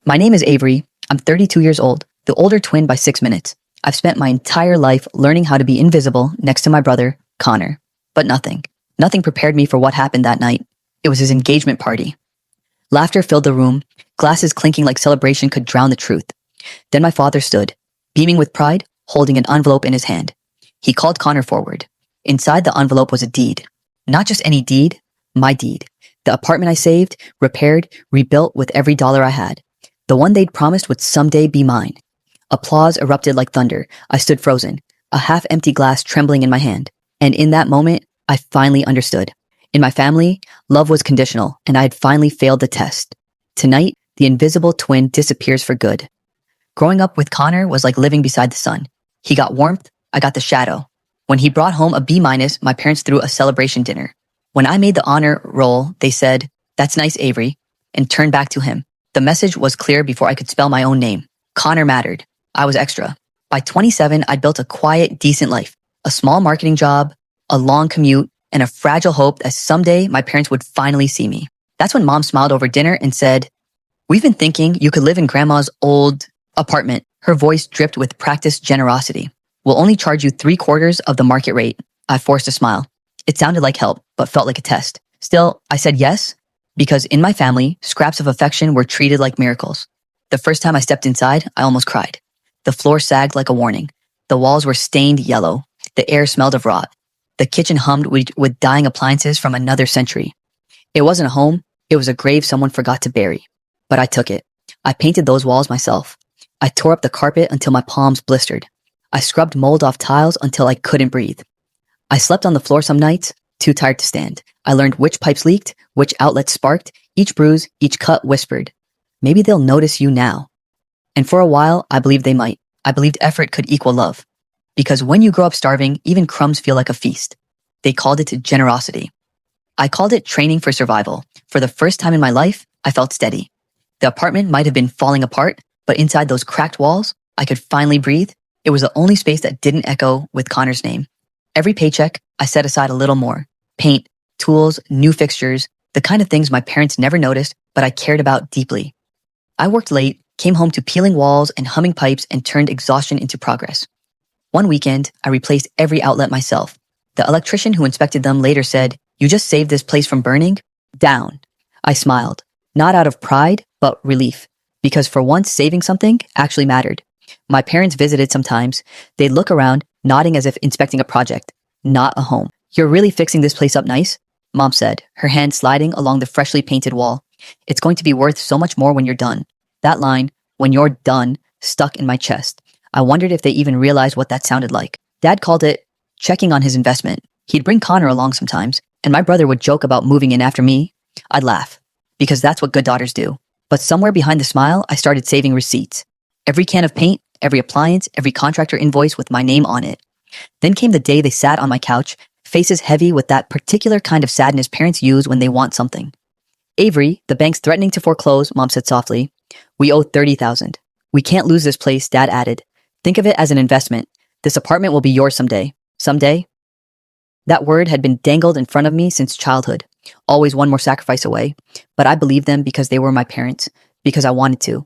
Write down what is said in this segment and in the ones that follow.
My name is Avery. I'm 32 years old, the older twin by 6 minutes. I've spent my entire life learning how to be invisible next to my brother, Connor. But nothing prepared me for what happened that night. It was his engagement party. Laughter filled the room, glasses clinking like celebration could drown the truth. Then my father stood, beaming with pride, holding an envelope in his hand. He called Connor forward. Inside the envelope was a deed. Not just any deed, my deed. The apartment I saved, repaired, rebuilt with every dollar I had. The one they'd promised would someday be mine. Applause erupted like thunder. I stood frozen, a half-empty glass trembling in my hand. And in that moment, I finally understood. In my family, love was conditional, and I had finally failed the test. Tonight, the invisible twin disappears for good. Growing up with Connor was like living beside the sun. He got warmth, I got the shadow. When he brought home a B-, my parents threw a celebration dinner. When I made the honor roll, they said, "That's nice, Avery," and turned back to him. The message was clear before I could spell my own name. Connor mattered. I was extra. By 27, I'd built a quiet, decent life. A small marketing job, a long commute, and a fragile hope that someday my parents would finally see me. That's when Mom smiled over dinner and said, "We've been thinking you could live in Grandma's old apartment." Her voice dripped with practiced generosity. "We'll only charge you 3/4 of the market rate." I forced a smile. It sounded like help, but felt like a test. Still, I said yes, because in my family, scraps of affection were treated like miracles. The first time I stepped inside, I almost cried. The floor sagged like a warning. The walls were stained yellow. The air smelled of rot. The kitchen hummed with dying appliances from another century. It wasn't a home, it was a grave someone forgot to bury. But I took it. I painted those walls myself. I tore up the carpet until my palms blistered. I scrubbed mold off tiles until I couldn't breathe. I slept on the floor some nights, too tired to stand. I learned which pipes leaked, which outlets sparked, each bruise, each cut whispered, "Maybe they'll notice you now." And for a while, I believed they might. I believed effort could equal love. Because when you grow up starving, even crumbs feel like a feast. They called it generosity. I called it training for survival. For the first time in my life, I felt steady. The apartment might have been falling apart, but inside those cracked walls, I could finally breathe. It was the only space that didn't echo with Connor's name. Every paycheck, I set aside a little more. Paint, tools, new fixtures, the kind of things my parents never noticed, but I cared about deeply. I worked late, came home to peeling walls and humming pipes, and turned exhaustion into progress. One weekend, I replaced every outlet myself. The electrician who inspected them later said, "You just saved this place from burning?" Down. I smiled, not out of pride, but relief, because for once saving something actually mattered. My parents visited sometimes. They'd look around, nodding as if inspecting a project, not a home. "You're really fixing this place up nice," Mom said, her hand sliding along the freshly painted wall. "It's going to be worth so much more when you're done." That line, "when you're done," stuck in my chest. I wondered if they even realized what that sounded like. Dad called it checking on his investment. He'd bring Connor along sometimes, and my brother would joke about moving in after me. I'd laugh, because that's what good daughters do. But somewhere behind the smile, I started saving receipts. Every can of paint, every appliance, every contractor invoice with my name on it. Then came the day they sat on my couch, faces heavy with that particular kind of sadness parents use when they want something. "Avery, the bank's threatening to foreclose," Mom said softly. "We owe $30,000. We can't lose this place," Dad added. "Think of it as an investment. This apartment will be yours someday." Someday? That word had been dangled in front of me since childhood, always one more sacrifice away. But I believed them because they were my parents, because I wanted to.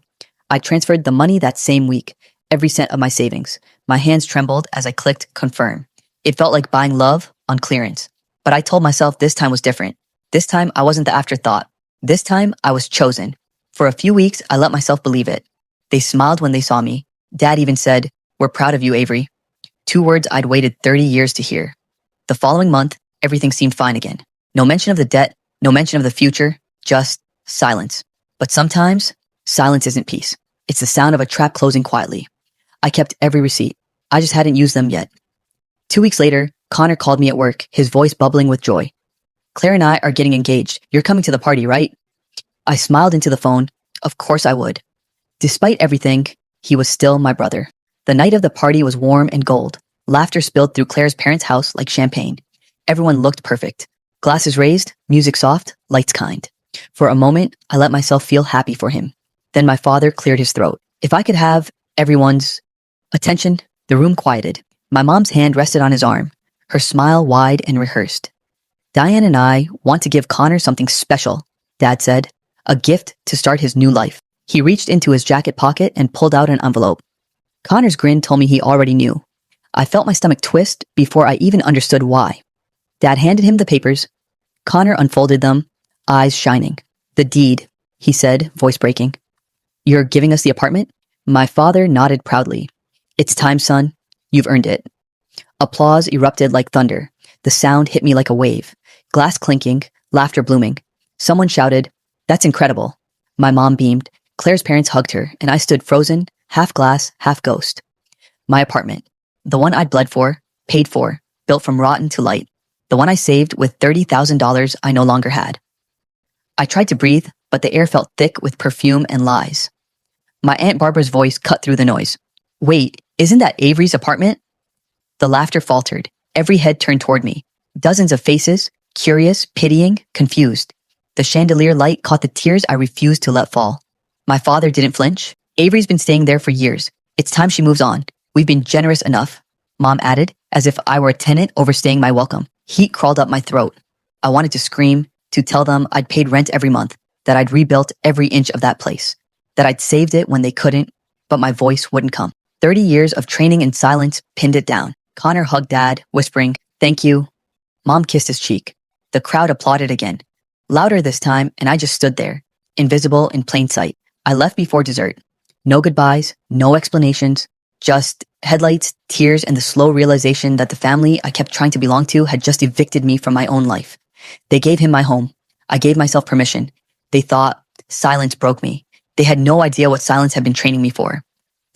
I transferred the money that same week, every cent of my savings. My hands trembled as I clicked confirm. It felt like buying love on clearance. But I told myself this time was different. This time I wasn't the afterthought. This time I was chosen. For a few weeks, I let myself believe it. They smiled when they saw me. Dad even said, "We're proud of you, Avery." 2 words I'd waited 30 years to hear. The following month, everything seemed fine again. No mention of the debt, no mention of the future, just silence. But sometimes, silence isn't peace. It's the sound of a trap closing quietly. I kept every receipt. I just hadn't used them yet. 2 weeks later, Connor called me at work, his voice bubbling with joy. "Claire and I are getting engaged. You're coming to the party, right?" I smiled into the phone. Of course I would. Despite everything, he was still my brother. The night of the party was warm and gold. Laughter spilled through Claire's parents' house like champagne. Everyone looked perfect. Glasses raised, music soft, lights kind. For a moment, I let myself feel happy for him. Then my father cleared his throat. If I could have everyone's attention, the room quieted. My mom's hand rested on his arm, her smile wide and rehearsed. "Diane and I want to give Connor something special," Dad said. "A gift to start his new life." He reached into his jacket pocket and pulled out an envelope. Connor's grin told me he already knew. I felt my stomach twist before I even understood why. Dad handed him the papers. Connor unfolded them, eyes shining. The deed, he said, voice breaking. You're giving us the apartment? My father nodded proudly. It's time, son. You've earned it. Applause erupted like thunder. The sound hit me like a wave. Glass clinking, laughter blooming. Someone shouted, "That's incredible." My mom beamed. Claire's parents hugged her, and I stood frozen, half glass, half ghost. My apartment. The one I'd bled for, paid for, built from rotten to light. The one I saved with $30,000 I no longer had. I tried to breathe, but the air felt thick with perfume and lies. My Aunt Barbara's voice cut through the noise. Wait, isn't that Avery's apartment? The laughter faltered. Every head turned toward me. Dozens of faces, curious, pitying, confused. The chandelier light caught the tears I refused to let fall. My father didn't flinch. Avery's been staying there for years. It's time she moves on. We've been generous enough, Mom added, as if I were a tenant overstaying my welcome. Heat crawled up my throat. I wanted to scream, to tell them I'd paid rent every month, that I'd rebuilt every inch of that place, that I'd saved it when they couldn't, but my voice wouldn't come. 30 years of training in silence pinned it down. Connor hugged Dad, whispering, "Thank you." Mom kissed his cheek. The crowd applauded again. Louder this time, and I just stood there, invisible in plain sight. I left before dessert. No goodbyes, no explanations, just headlights, tears, and the slow realization that the family I kept trying to belong to had just evicted me from my own life. They gave him my home. I gave myself permission. They thought silence broke me. They had no idea what silence had been training me for.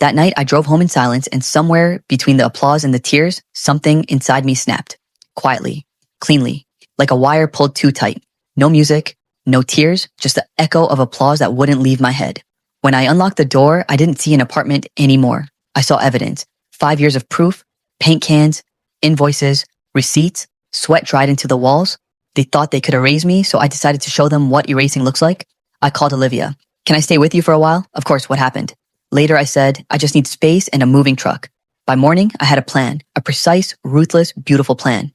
That night, I drove home in silence, and somewhere between the applause and the tears, something inside me snapped. Quietly, cleanly, like a wire pulled too tight. No music, no tears, just the echo of applause that wouldn't leave my head. When I unlocked the door, I didn't see an apartment anymore. I saw evidence. 5 years of proof, paint cans, invoices, receipts, sweat dried into the walls. They thought they could erase me, so I decided to show them what erasing looks like. I called Olivia. "Can I stay with you for a while?" Of course, what happened? Later, I said, "I just need space and a moving truck." By morning, I had a plan, a precise, ruthless, beautiful plan.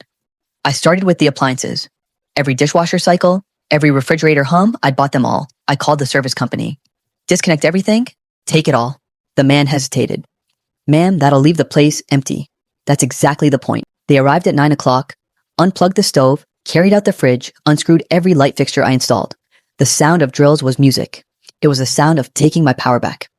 I started with the appliances. Every dishwasher cycle, every refrigerator hum, I'd bought them all. I called the service company. "Disconnect everything? Take it all." The man hesitated. "Ma'am, that'll leave the place empty." That's exactly the point. They arrived at 9 o'clock, unplugged the stove, carried out the fridge, unscrewed every light fixture I installed. The sound of drills was music. It was the sound of taking my power back.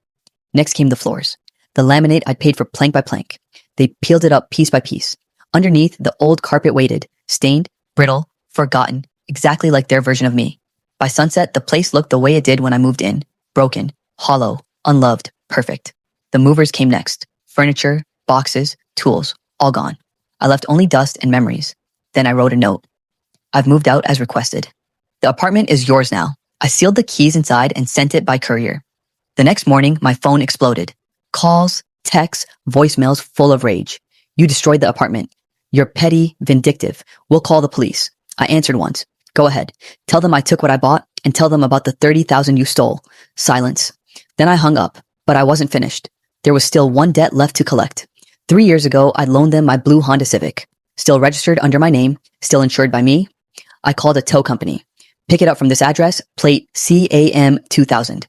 Next came the floors. The laminate I'd paid for plank by plank. They peeled it up piece by piece. Underneath, the old carpet waited, stained, brittle, forgotten, exactly like their version of me. By sunset, the place looked the way it did when I moved in. Broken, hollow, unloved, perfect. The movers came next. Furniture, boxes, tools, all gone. I left only dust and memories. Then I wrote a note. "I've moved out as requested. The apartment is yours now." I sealed the keys inside and sent it by courier. The next morning, my phone exploded. Calls, texts, voicemails full of rage. "You destroyed the apartment. You're petty, vindictive. We'll call the police." I answered once. "Go ahead. Tell them I took what I bought and tell them about the 30,000 you stole." Silence. Then I hung up, but I wasn't finished. There was still one debt left to collect. 3 years ago, I loaned them my blue Honda Civic. Still registered under my name, still insured by me. I called a tow company. "Pick it up from this address, plate CAM 2000.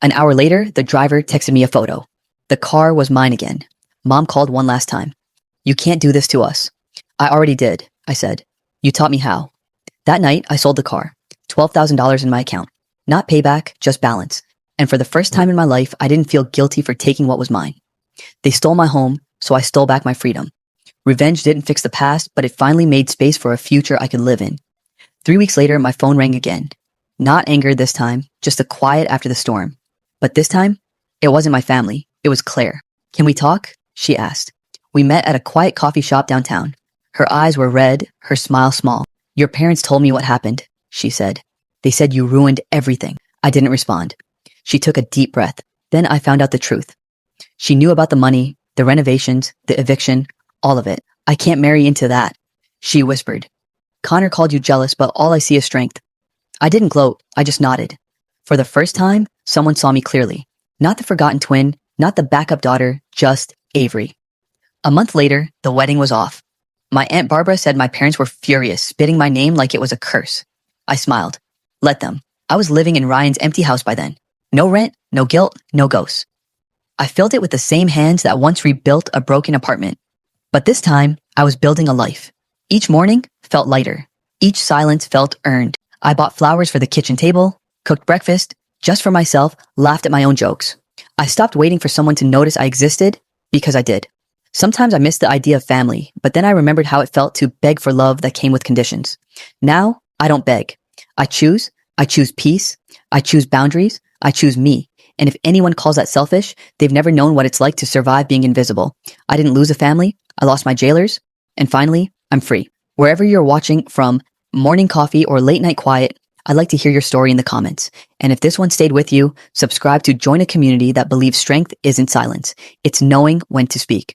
An hour later, the driver texted me a photo. The car was mine again. Mom called one last time. "You can't do this to us." "I already did," I said. "You taught me how." That night, I sold the car. $12,000 in my account. Not payback, just balance. And for the first time in my life, I didn't feel guilty for taking what was mine. They stole my home, so I stole back my freedom. Revenge didn't fix the past, but it finally made space for a future I could live in. 3 weeks later, my phone rang again. Not anger this time, just a quiet after the storm. But this time, it wasn't my family. It was Claire. "Can we talk?" she asked. We met at a quiet coffee shop downtown. Her eyes were red, her smile small. "Your parents told me what happened," she said. "They said you ruined everything." I didn't respond. She took a deep breath. Then I found out the truth. She knew about the money, the renovations, the eviction, all of it. "I can't marry into that," she whispered. "Connor called you jealous, but all I see is strength." I didn't gloat, I just nodded. For the first time, someone saw me clearly. Not the forgotten twin, not the backup daughter, just Avery. A month later, the wedding was off. My Aunt Barbara said my parents were furious, spitting my name like it was a curse. I smiled. Let them. I was living in Ryan's empty house by then. No rent, No guilt, no ghosts. I filled it with the same hands that once rebuilt a broken apartment. But this time, I was building a life. Each morning felt lighter. Each silence felt earned. I bought flowers for the kitchen table, cooked breakfast, just for myself, laughed at my own jokes. I stopped waiting for someone to notice I existed because I did. Sometimes I missed the idea of family, but then I remembered how it felt to beg for love that came with conditions. Now, I don't beg. I choose peace, I choose boundaries, I choose me. And if anyone calls that selfish, they've never known what it's like to survive being invisible. I didn't lose a family, I lost my jailers, and finally, I'm free. Wherever you're watching from, morning coffee or late night quiet, I'd like to hear your story in the comments. And if this one stayed with you, subscribe to join a community that believes strength isn't silence. It's knowing when to speak.